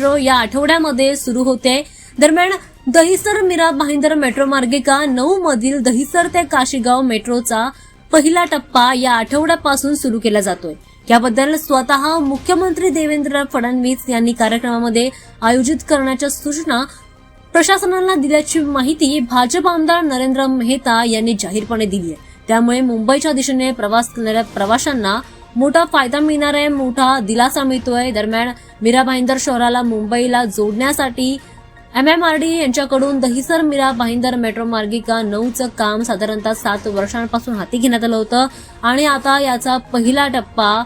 Metro या आठवड्यामध्ये सुरू होते। दरम्यान दहिसर मीरा भाईंदर मेट्रो मार्गिका 9 मधील दहिसर ते काशीगाव मेट्रोचा पहिला टप्पा या आठवड्यापासून सुरू केला जातोय। याबद्दल स्वतः मुख्यमंत्री देवेंद्र फडणवीस यांनी कार्यक्रमामध्ये आयोजित करण्याच्या सूचना प्रशासनाला दिल्याची माहिती भाजप आमदार नरेंद्र मेहता यांनी जाहीरपणे दिली आहे। त्यामुळे मुंबईच्या दिशेने प्रवास करणाऱ्या प्रवाशांना मोठा फायदा मिळणार आहे, मोठा दिलासा मिळतोय। दरम्यान मीरा भाईंदर शहराला मुंबईला जोडण्यासाठी MMRD यांच्याकडून दहिसर मीरा भाईंदर मेट्रो मार्गिका 9चं काम साधारणतः 7 वर्षांपासून हाती घेण्यात आलं होतं आणि आता याचा पहिला टप्पा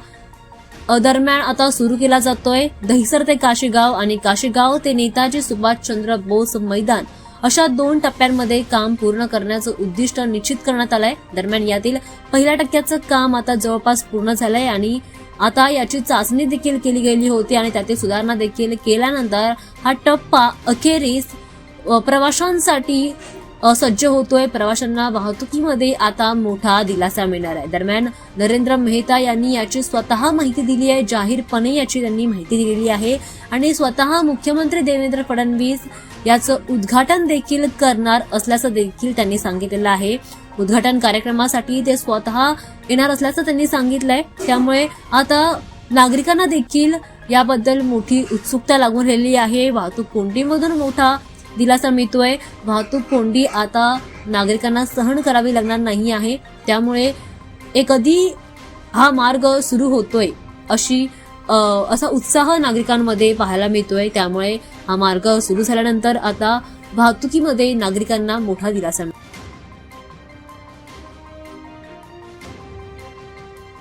दरम्यान आता सुरू केला जातोय। दहिसर ते काशीगाव आणि काशीगाव ते नेताजी सुभाषचंद्र बोस मैदान अशा 2 टप्प्यांमध्ये काम पूर्ण करण्याचं उद्दिष्ट निश्चित करण्यात आलंय। दरम्यान यातील पहिल्या टप्प्याचं काम आता जवळपास पूर्ण झालंय आणि आता याची चाचणी देखील केली गेली होती आणि त्यातील सुधारणा देखील केल्यानंतर हा टप्पा अखेरीस प्रवाशांसाठी सज्ज होतोय। प्रवाशांना वाहतुकीमध्ये आता मोठा दिलासा मिळणार आहे। दरम्यान नरेंद्र मेहता यांनी याची स्वतः माहिती दिली आहे, जाहीरपणे याची त्यांनी माहिती दिलेली आहे आणि स्वतः मुख्यमंत्री देवेंद्र फडणवीस याचं उद्घाटन देखील करणार असल्याचं देखील त्यांनी सांगितलेलं आहे। उद्घाटन कार्यक्रमासाठी ते स्वतः येणार असल्याचं त्यांनी सांगितलंय। त्यामुळे आता नागरिकांना देखील याबद्दल मोठी उत्सुकता लागून राहिली आहे। वाहतूक कोंडीमधून मोठा दिलासा मिळतोय। वाहतूक कोंडी आता नागरिकांना सहन करावी लागणार नाही आहे। त्यामुळे कधी हा मार्ग सुरू होतोय असा उत्साह नागरिकांमध्ये पाहायला मिळतोय। त्यामुळे हा मार्ग सुरू झाल्यानंतर आता वाहतुकीमध्ये नागरिकांना मोठा दिलासा